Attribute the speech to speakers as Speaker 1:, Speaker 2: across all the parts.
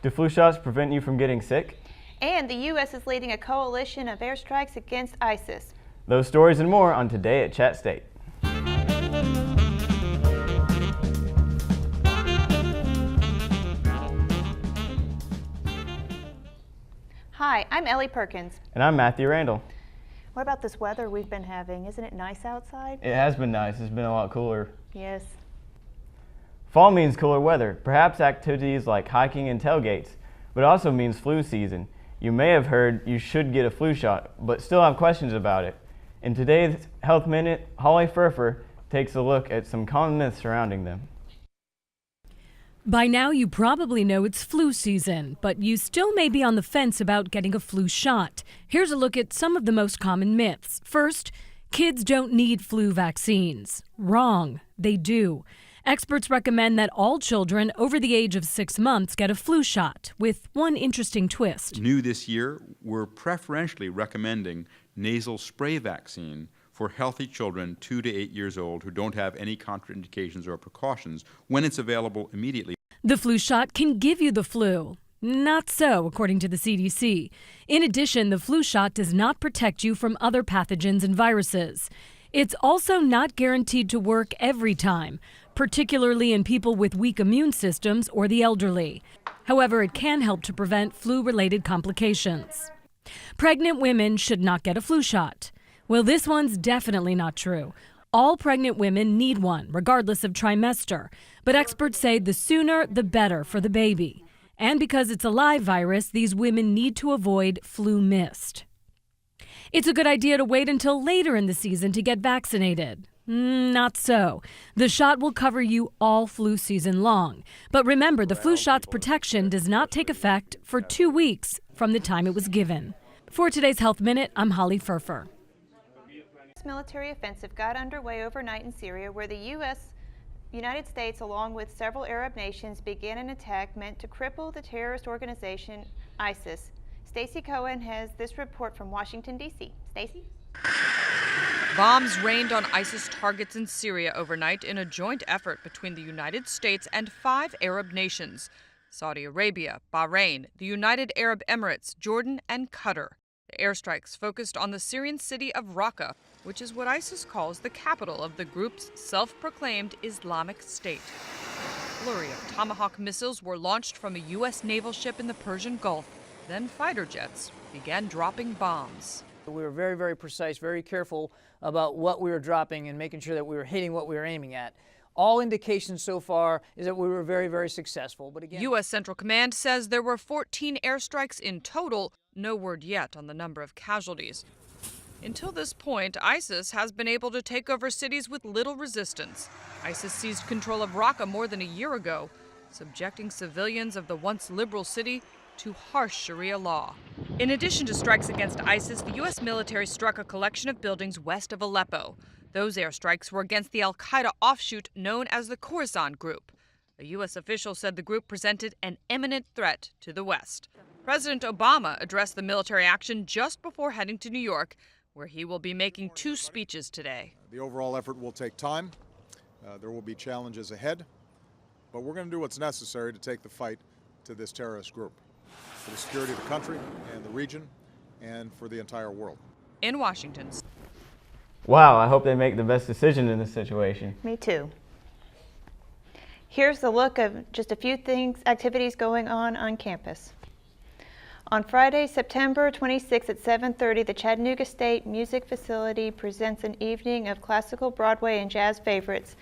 Speaker 1: Do flu shots prevent you from getting sick?
Speaker 2: And the U.S. is leading a coalition of airstrikes against ISIS.
Speaker 1: Those stories and more on Today at ChattState.
Speaker 2: Hi, I'm Ellie Perkins.
Speaker 1: And I'm Matthew Randall.
Speaker 2: What about this weather we've been having? Isn't it nice outside?
Speaker 1: It has been nice. It's been a lot cooler.
Speaker 2: Yes.
Speaker 1: Fall means cooler weather, perhaps activities like hiking and tailgates, but it also means flu season. You may have heard you should get a flu shot, but still have questions about it. In today's Health Minute, Holly Furfer takes a look at some common myths surrounding them.
Speaker 3: By now, you probably know it's flu season, but you still may be on the fence about getting a flu shot. Here's a look at some of the most common myths. First, kids don't need flu vaccines. Wrong, they do. Experts recommend that all children over the age of 6 months get a flu shot, with one interesting twist.
Speaker 4: New this year, we're preferentially recommending nasal spray vaccine for healthy children 2 to 8 years old who don't have any contraindications or precautions when it's available immediately.
Speaker 3: The flu shot can give you the flu. Not so, according to the CDC. In addition, the flu shot does not protect you from other pathogens and viruses. It's also not guaranteed to work every time, particularly in people with weak immune systems or the elderly. However, it can help to prevent flu-related complications. Pregnant women should not get a flu shot. Well, this one's definitely not true. All pregnant women need one, regardless of trimester. But experts say the sooner, the better for the baby. And because it's a live virus, these women need to avoid flu mist. It's a good idea to wait until later in the season to get vaccinated. Not so. The shot will cover you all flu season long. But remember, the flu shot's protection does not take effect for 2 weeks from the time it was given. For today's Health Minute, I'm Holly Furfer.
Speaker 2: Military offensive got underway overnight in Syria, where the United States, along with several Arab nations, began an attack meant to cripple the terrorist organization ISIS. Stacey Cohen has this report from Washington, D.C. Stacey?
Speaker 5: Bombs rained on ISIS targets in Syria overnight in a joint effort between the United States and 5 Arab nations: Saudi Arabia, Bahrain, the United Arab Emirates, Jordan, and Qatar. The airstrikes focused on the Syrian city of Raqqa, which is what ISIS calls the capital of the group's self-proclaimed Islamic State. A flurry of Tomahawk missiles were launched from a U.S. naval ship in the Persian Gulf. Then fighter jets began dropping bombs.
Speaker 6: We were very, very precise, very careful about what we were dropping and making sure that we were hitting what we were aiming at. All indications so far is that we were very, very successful. But again,
Speaker 5: U.S. Central Command says there were 14 airstrikes in total. No word yet on the number of casualties. Until this point, ISIS has been able to take over cities with little resistance. ISIS seized control of Raqqa more than a year ago, subjecting civilians of the once liberal city to harsh Sharia law. In addition to strikes against ISIS, the U.S. military struck a collection of buildings west of Aleppo. Those airstrikes were against the al-Qaeda offshoot known as the Khorasan Group. A U.S. official said the group presented an imminent threat to the West. President Obama addressed the military action just before heading to New York, where he will be making 2 speeches today.
Speaker 7: The overall effort will take time. There will be challenges ahead, but we're going to do what's necessary to take the fight to this terrorist group, for the security of the country and the region and for the entire world.
Speaker 5: In Washington.
Speaker 1: Wow, I hope they make the best decision in this situation.
Speaker 2: Me too. Here's the look of just a few activities going on campus. On Friday, September 26 at 7:30, the Chattanooga State Music Facility presents an evening of classical, Broadway, and jazz favorites.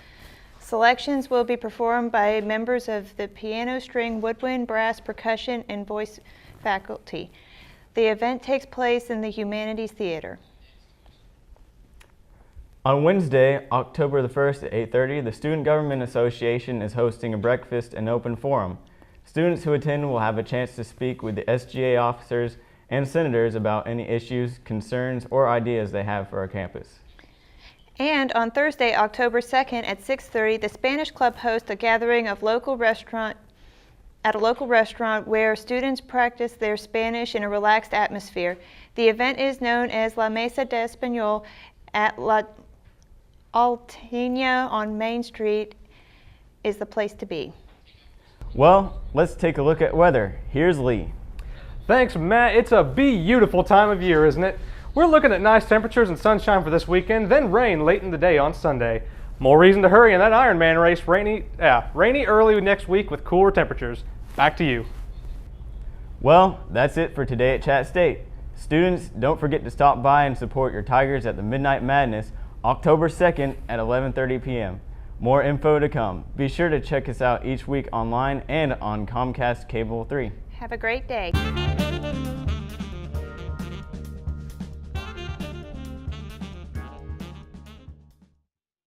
Speaker 2: Selections will be performed by members of the piano, string, woodwind, brass, percussion, and voice faculty. The event takes place in the Humanities Theater.
Speaker 1: On Wednesday, October the 1st at 8:30, the Student Government Association is hosting a breakfast and open forum. Students who attend will have a chance to speak with the SGA officers and senators about any issues, concerns, or ideas they have for our campus.
Speaker 2: And on Thursday, October 2nd at 6:30, the Spanish Club hosts a gathering of at a local restaurant where students practice their Spanish in a relaxed atmosphere. The event is known as La Mesa de Español at La Alteña on Main Street is the place to be.
Speaker 1: Well, let's take a look at weather. Here's Lee.
Speaker 8: Thanks, Matt. It's a beautiful time of year, isn't it? We're looking at nice temperatures and sunshine for this weekend, then rain late in the day on Sunday. More reason to hurry in that Ironman race. Rainy early next week with cooler temperatures. Back to you.
Speaker 1: Well, that's it for Today at Chat State. Students, don't forget to stop by and support your Tigers at the Midnight Madness, October 2nd at 11:30 p.m. More info to come. Be sure to check us out each week online and on Comcast Cable 3.
Speaker 2: Have a great day.